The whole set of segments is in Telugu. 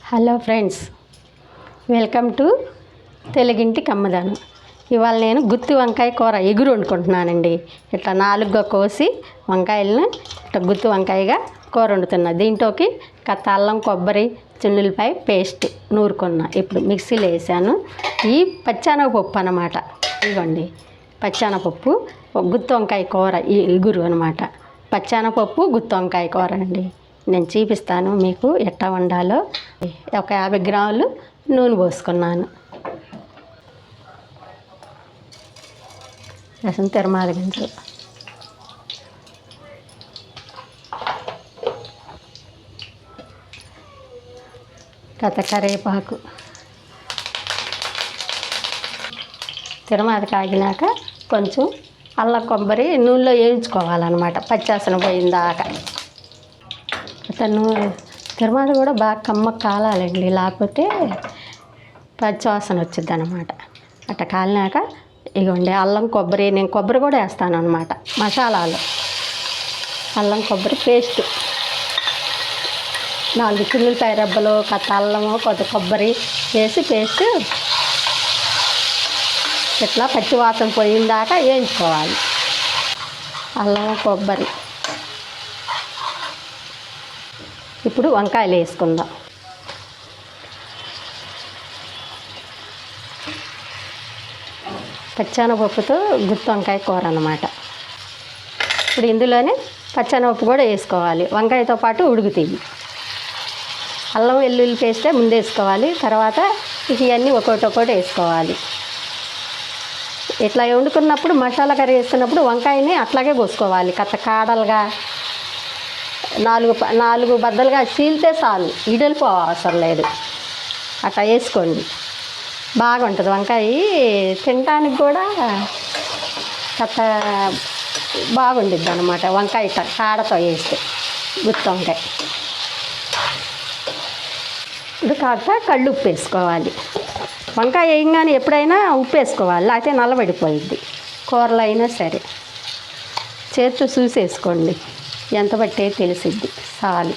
హలో ఫ్రెండ్స్, వెల్కమ్ టు తెలుగింటి కమ్మదాను. ఇవాళ నేను గుత్తి వంకాయ కూర ఎగురు వండుకుంటున్నానండి. ఇట్లా నాలుగుగా కోసి వంకాయలను ఇట్లా గుత్తి వంకాయగా కూర వండుతున్నా. దీంట్లోకి కత్త అల్లం కొబ్బరి చిన్నులపై పేస్ట్ నూరుకున్నా. ఇప్పుడు మిక్సీలో వేసాను. ఈ పచ్చెనగపప్పు అన్నమాట. ఇవ్వండి పచ్చెనగపప్పు గుత్తి వంకాయ కూర ఈ ఎగురు అనమాట. పచ్చెనగపప్పు గుత్తి వంకాయ కూర అండి. నేను చూపిస్తాను మీకు ఎట్లా వండాలో. ఒక 50 గ్రాములు నూనె పోసుకున్నాను. రసం తిరమాల గింజలు, కరేపాకు, తిరమాల కాగినాక కొంచెం అల్లం కొబ్బరి నూనెలో వేయించుకోవాలన్నమాట. పచ్చాసన పోయిందాకా. తిరుమల కూడా బాగా కమ్మగా కాలాలండి, లేకపోతే పచ్చివాసన వచ్చింది అనమాట. అట్లా కాలినాక ఇగోండి అల్లం కొబ్బరి, నేను కొబ్బరి కూడా వేస్తాను అనమాట మసాలాలు. అల్లం కొబ్బరి పేస్ట్, 4 చిన్నులపాయ రెబ్బలు, కత్త అల్లము, కొత్త కొబ్బరి వేసి పేస్ట్ ఇట్లా పచ్చివాసన పోయిందాకా వేయించుకోవాలి. అల్లం కొబ్బరి. ఇప్పుడు వంకాయలు వేసుకుందాం. పచ్చెనగపప్పుతో గుత్తి వంకాయ కూర అన్నమాట. ఇప్పుడు ఇందులోనే పచ్చెనగపప్పు కూడా వేసుకోవాలి. వంకాయతో పాటు ఉడుకుతాయి. అల్లం వెల్లుల్లి పేస్టే ముందు వేసుకోవాలి. తర్వాత ఇవన్నీ ఒక్కొక్కటి వేసుకోవాలి. ఇట్లా వండుకున్నప్పుడు మసాలా కర్రీ వేసుకున్నప్పుడు వంకాయని అట్లాగే కోసుకోవాలి. కాడలుగా 4 బద్దలుగా చీలితే చాలు, ఇడలిపో అవసరం లేదు. అట్లా వేసుకోండి, బాగుంటుంది వంకాయ. తినడానికి కూడా కథ బాగుండిద్ది అనమాట. వంకాయ కాడతో వేస్తే గుత్తి వంకాయ. ఇప్పుడు కాక కళ్ళు ఉప్పు వేసుకోవాలి. వంకాయ వేయంగానే ఎప్పుడైనా ఉప్పు వేసుకోవాలి, లేకపోతే నల్లబడిపోయిద్ది. కూరలు అయినా సరే చేతితో చూసి వేసుకోండి, ఎంత బట్టే తెలిసిద్ది. చాలు.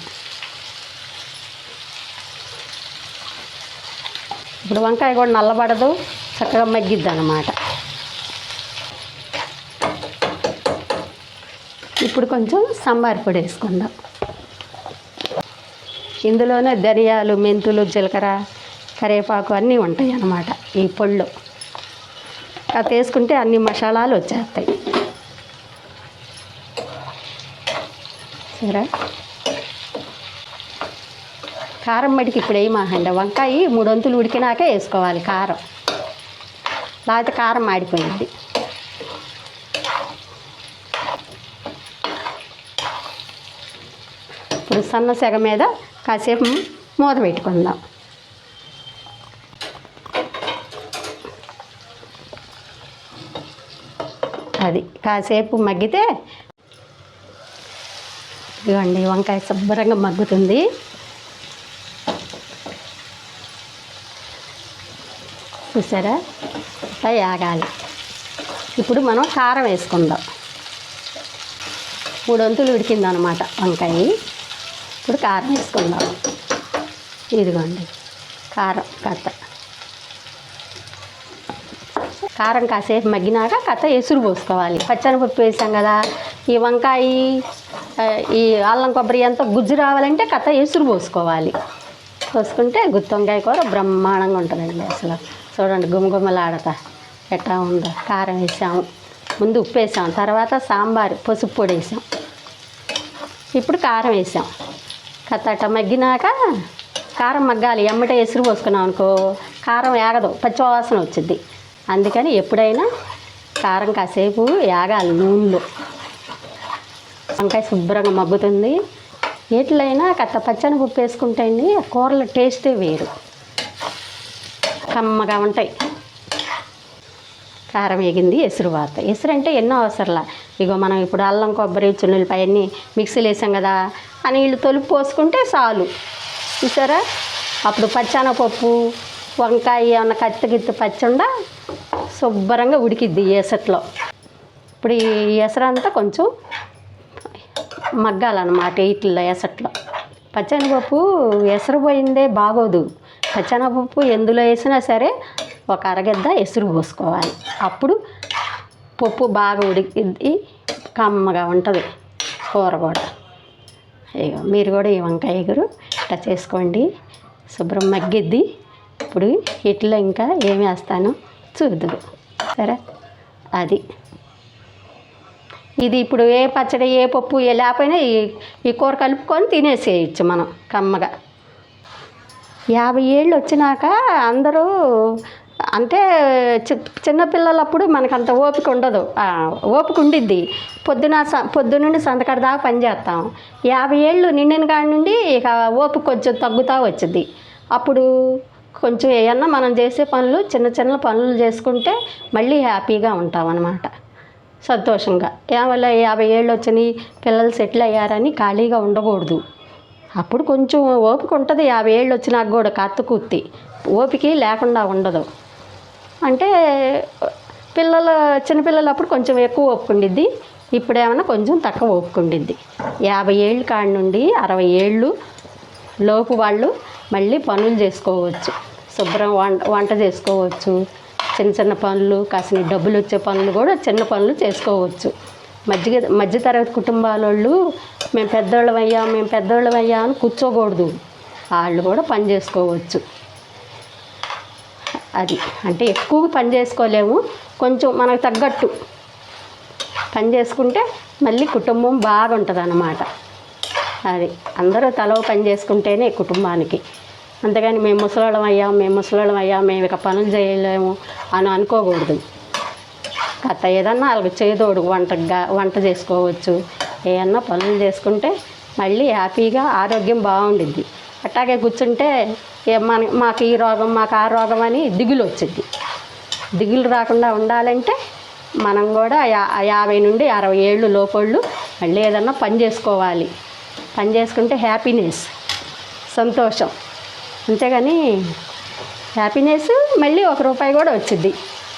ఇప్పుడు వంకాయ కూడా నల్లబడదు, చక్కగా మగ్గిద్ది అన్నమాట. ఇప్పుడు కొంచెం సాంబార్ పొడి వేసుకుందాం. ఇందులోనే ధనియాలు, మెంతులు, జీలకర్ర, కరివేపాకు అన్నీ ఉంటాయి అన్నమాట ఈ పొడిలో. అది వేసుకుంటే అన్ని మసాలాలు వచ్చేస్తాయి. సరే, కారం మడికి ఇప్పుడు వేయమాకండి. వంకాయ 3 వంతులు ఉడికినాకే వేసుకోవాలి కారం, లేకపోతే కారం మాడిపోయింది. ఇప్పుడు సన్న సెగ మీద కాసేపు మూత పెట్టుకుందాం. అది కాసేపు మగ్గితే ఇవ్వండి వంకాయ శుభ్రంగా మగ్గుతుంది. చూసారా, ఇట్లా ఆగాలి. ఇప్పుడు మనం కారం వేసుకుందాం. 3 వంతులు ఉడికిందనమాట వంకాయ. ఇప్పుడు కారం వేసుకుందాం. ఇదిగోండి కారం కట్ట. కారం కాసేపు మగ్గినాక కట్ట ఎసురు పోసుకోవాలి. పచ్చెనగపప్పు వేసాం కదా, ఈ వంకాయ ఈ అల్లం కొబ్బరి అంతా గుజ్జు రావాలంటే కథ ఎసురు పోసుకోవాలి. పోసుకుంటే గుత్తి వంకాయ కూర బ్రహ్మాండంగా ఉంటుందండి. అసలు చూడండి గుమగుమలాడతా ఎట్లా ఉందో. కారం వేసాము, ముందు ఉప్పు వేసాం, తర్వాత సాంబారు పసుపు పొడి వేసాం, ఇప్పుడు కారం వేసాం. కథ మగ్గినాక కారం మగ్గాలి. ఎమ్మటే ఎసురు పోసుకున్నాం అనుకో కారం ఏగదు, పచ్చివాసన వచ్చింది. అందుకని ఎప్పుడైనా కారం కాసేపు ఏగాలి నూనెలో. వంకాయ శుభ్రంగా మగ్గుతుంది. ఎట్లయినా కట్ట పచ్చెనగపప్పు వేసుకుంటే అండి కూరల టేస్టే వేరు, కమ్మగా ఉంటాయి. కారం వేగింది, ఎసురు వాత. ఎసురు అంటే ఎన్నో అవసరంలా. ఇగో మనం ఇప్పుడు అల్లం కొబ్బరి చిన్నులపాయ అన్నీ మిక్సీలు వేసాం కదా, ఆ నీళ్ళు తొలుపు పోసుకుంటే చాలు. చూసారా, అప్పుడు పచ్చెనగపప్పు వంకాయ ఏమన్నా కత్తిగిత్తి పచ్చండా శుభ్రంగా ఉడికిద్ది ఈ ఎసట్లో. ఇప్పుడు ఈ ఎసరంతా కొంచెం మగ్గాలన్నమాట. ఇట్లా ఎసట్లో పచ్చెనపప్పు ఎసరుపోయిందే బాగోదు. పచ్చెనపప్పు ఎందులో వేసినా సరే ఒక అరగద్ద ఎసురు పోసుకోవాలి. అప్పుడు పప్పు బాగా ఉడికిద్ది, కమ్మగా ఉంటుంది కూర కూడా. ఇగో మీరు కూడా ఈ వంకాయ ఎగురు ఇట్లా చేసుకోండి, శుభ్రం మగ్గిద్ది. ఇప్పుడు ఇట్లా ఇంకా ఏమి వేస్తానో చూద్దురు. సరే, అది ఇది ఇప్పుడు ఏ పచ్చడి ఏ పప్పు ఏ లేకపోయినా ఈ కూర కలుపుకొని తినేసేయచ్చు మనం కమ్మగా. 50 ఏళ్ళు వచ్చినాక అందరూ అంటే చిన్నపిల్లలప్పుడు మనకంత ఓపిక ఉండదు, ఓపిక ఉండిద్ది. పొద్దునుండి సంతకాడ దాకా పని చేస్తాం. 50 ఏళ్ళు నిండిన కాడి నుండి ఇక ఓపిక కొంచెం తగ్గుతూ వచ్చింది. అప్పుడు కొంచెం ఏమన్నా మనం చేసే పనులు చిన్న చిన్న పనులు చేసుకుంటే మళ్ళీ హ్యాపీగా ఉంటాం అన్నమాట, సంతోషంగా. ఏవల్ల 50 ఏళ్ళు వచ్చినాయి, పిల్లలు సెటిల్ అయ్యారని ఖాళీగా ఉండకూడదు. అప్పుడు కొంచెం ఓపిక ఉంటుంది. 50 ఏళ్ళు వచ్చినాక కూడా కత్తుకుత్తి ఓపిక లేకుండా ఉండదు. అంటే చిన్నపిల్లలు అప్పుడు కొంచెం ఎక్కువ ఓపిక ఉండిద్ది, ఇప్పుడేమన్నా కొంచెం తక్కువ ఓపిక ఉండిద్ది. 50 ఏళ్ళ కాడి నుండి 60 ఏళ్ళు లోపు వాళ్ళు మళ్ళీ పనులు చేసుకోవచ్చు, శుభ్రం వంట చేసుకోవచ్చు, చిన్న చిన్న పనులు, కాసిన డబ్బులు వచ్చే పనులు కూడా చిన్న పనులు చేసుకోవచ్చు. మధ్యతరగతి కుటుంబాల వాళ్ళు మేము పెద్దోళ్ళం అయ్యా అని కూర్చోకూడదు, వాళ్ళు కూడా పని చేసుకోవచ్చు. అది అంటే ఎక్కువ పని చేసుకోలేము, కొంచెం మనకు తగ్గట్టు పని చేసుకుంటే మళ్ళీ కుటుంబం బాగుంటుంది అన్నమాట. అది అందరూ తలో పని చేసుకుంటేనే కుటుంబానికి. అంతేగాని మేము ముసలోళ్ళం అయ్యాం, మేము ఇక పనులు చేయలేము అని అనుకోకూడదు. కథ ఏదన్నా వాళ్ళకి చేదోడు వంట చేసుకోవచ్చు, ఏమన్నా పనులు చేసుకుంటే మళ్ళీ హ్యాపీగా ఆరోగ్యం బాగుండిద్ది. అట్టాగే కూర్చుంటే మాకు ఈ రోగం మాకు ఆ రోగం అని దిగులు వచ్చింది. దిగులు రాకుండా ఉండాలంటే మనం కూడా 50 నుండి 60 ఏళ్ళు లోపళ్ళు మళ్ళీ ఏదన్నా పని చేసుకోవాలి. పని చేసుకుంటే హ్యాపీనెస్, సంతోషం. అంతేగాని హ్యాపీనెస్ మళ్ళీ ₹1 కూడా వచ్చింది.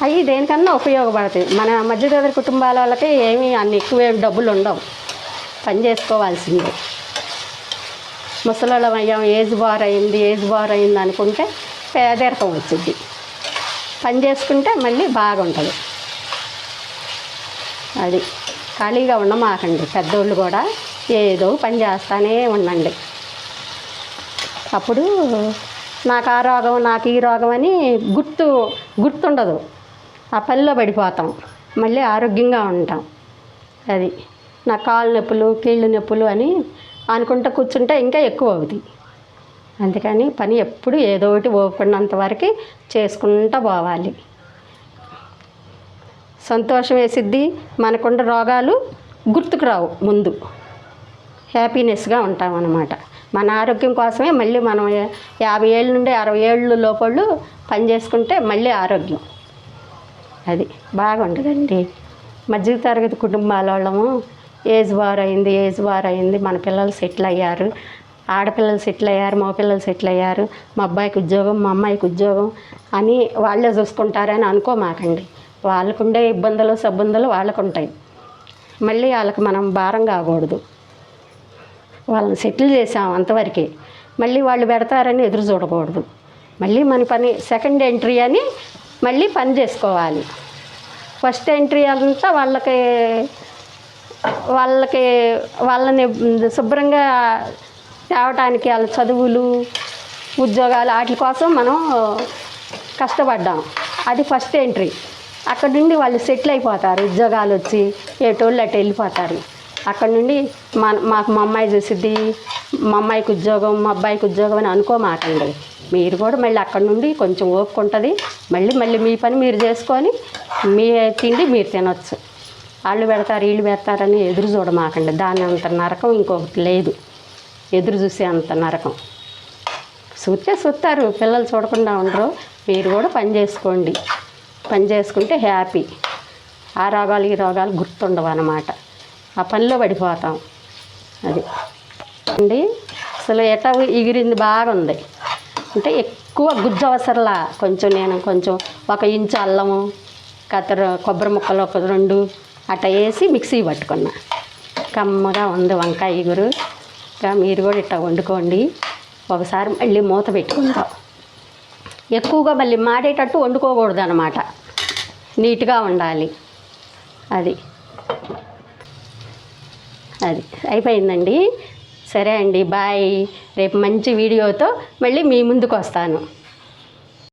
అవి దేనికన్నా ఉపయోగపడుతుంది. మన మధ్యతరగతి కుటుంబాల వాళ్ళకి ఏమీ అన్ని ఎక్కువ డబ్బులు ఉండవు, పని చేసుకోవాల్సిందే. ముసలోళ్ళం అయ్యాం, ఏజ్ బార్ అయింది అనుకుంటే పేదరికం వచ్చింది. పని చేసుకుంటే మళ్ళీ బాగుంటుంది. అది ఖాళీగా ఉండమాకండి, పెద్దోళ్ళు కూడా ఏదో పని చేస్తూనే ఉండండి. అప్పుడు నాకు ఆ రోగం నాకు ఈ రోగం అని గుర్తుండదు, ఆ పనిలో పడిపోతాం, మళ్ళీ ఆరోగ్యంగా ఉంటాం. అది నా కాళ్ళు నొప్పులు కీళ్ళు నొప్పులు అని అనుకుంటూ కూర్చుంటే ఇంకా ఎక్కువ అవుతుంది. అందుకని పని ఎప్పుడు ఏదో ఒకటి ఓపుకున్నంత వరకు చేసుకుంటూ పోవాలి. సంతోషం వేసిద్ది, మనకున్న రోగాలు గుర్తుకు రావు, ముందు హ్యాపీనెస్గా ఉంటామన్నమాట. మన ఆరోగ్యం కోసమే మళ్ళీ మనం 50 ఏళ్ళ నుండి 60 ఏళ్ళు లోపళ్ళు పని చేసుకుంటే మళ్ళీ ఆరోగ్యం అది బాగుంటుందండి. మధ్య తరగతి కుటుంబాల వాళ్ళము ఏజ్ బార్ అయింది, మన పిల్లలు సెటిల్ అయ్యారు, ఆడపిల్లలు సెటిల్ అయ్యారు, మా పిల్లలు సెటిల్ అయ్యారు, మా అబ్బాయికి ఉద్యోగం మా అమ్మాయికి ఉద్యోగం అని వాళ్ళే చూసుకుంటారని అనుకోమాకండి. వాళ్ళకుండే ఇబ్బందులు వాళ్ళకు ఉంటాయి, మళ్ళీ వాళ్ళకి మనం భారం కాకూడదు. వాళ్ళని సెటిల్ చేసాం అంతవరకే, మళ్ళీ వాళ్ళు పెడతారని ఎదురు చూడకూడదు. మళ్ళీ మన పని సెకండ్ ఎంట్రీ అని మళ్ళీ పని చేసుకోవాలి. ఫస్ట్ ఎంట్రీ అంతా వాళ్ళని శుభ్రంగా తేవటానికి వాళ్ళ చదువులు ఉద్యోగాలు వాటి కోసం మనం కష్టపడ్డాం, అది ఫస్ట్ ఎంట్రీ. అక్కడ నుండి వాళ్ళు సెటిల్ అయిపోతారు, ఉద్యోగాలు వచ్చి ఏటోళ్ళు అటు వెళ్ళిపోతారు. అక్కడ నుండి మాకు మా అమ్మాయి చూసిద్ది, మా అమ్మాయికి ఉద్యోగం మా అబ్బాయికి ఉద్యోగం అని అనుకోమాకండి. మీరు కూడా మళ్ళీ అక్కడ నుండి కొంచెం ఓపిక ఉంటుంది, మళ్ళీ మీ పని మీరు చేసుకొని మీ తిండి మీరు తినొచ్చు. వాళ్ళు పెడతారు వీళ్ళు పెడతారని ఎదురు చూడమాకండి. దాని అంత నరకం ఇంకొకటి లేదు, ఎదురు చూసే అంత నరకం. చూస్తారు, పిల్లలు చూడకుండా ఉండరు. మీరు కూడా పని చేసుకోండి, పని చేసుకుంటే హ్యాపీ. ఆ రోగాలు ఈ రోగాలు గుర్తుండవు అన్నమాట, ఆ పనిలో పడిపోతాం. అది అండి. అసలు ఎగిరింది బాగుంది అంటే ఎక్కువ గుజ్జు అవసరంలా, నేను కొంచెం 1 ఇంచు అల్లము కొబ్బరి ముక్కలు 1-2 అట్లా వేసి మిక్సీ పట్టుకున్నా. కమ్మగా ఉంది వంకాయ ఇగురు, ఇంకా మీరు కూడా ఇట్లా వండుకోండి. ఒకసారి మళ్ళీ మూత పెట్టుకుందాం. ఎక్కువగా మళ్ళీ మాడేటట్టు వండుకోకూడదు అన్నమాట, నీట్గా ఉండాలి. అది అయిపోయిందండి. సరే అండి, బాయ్. రేపు మంచి వీడియోతో మళ్ళీ మీ ముందుకు వస్తాను.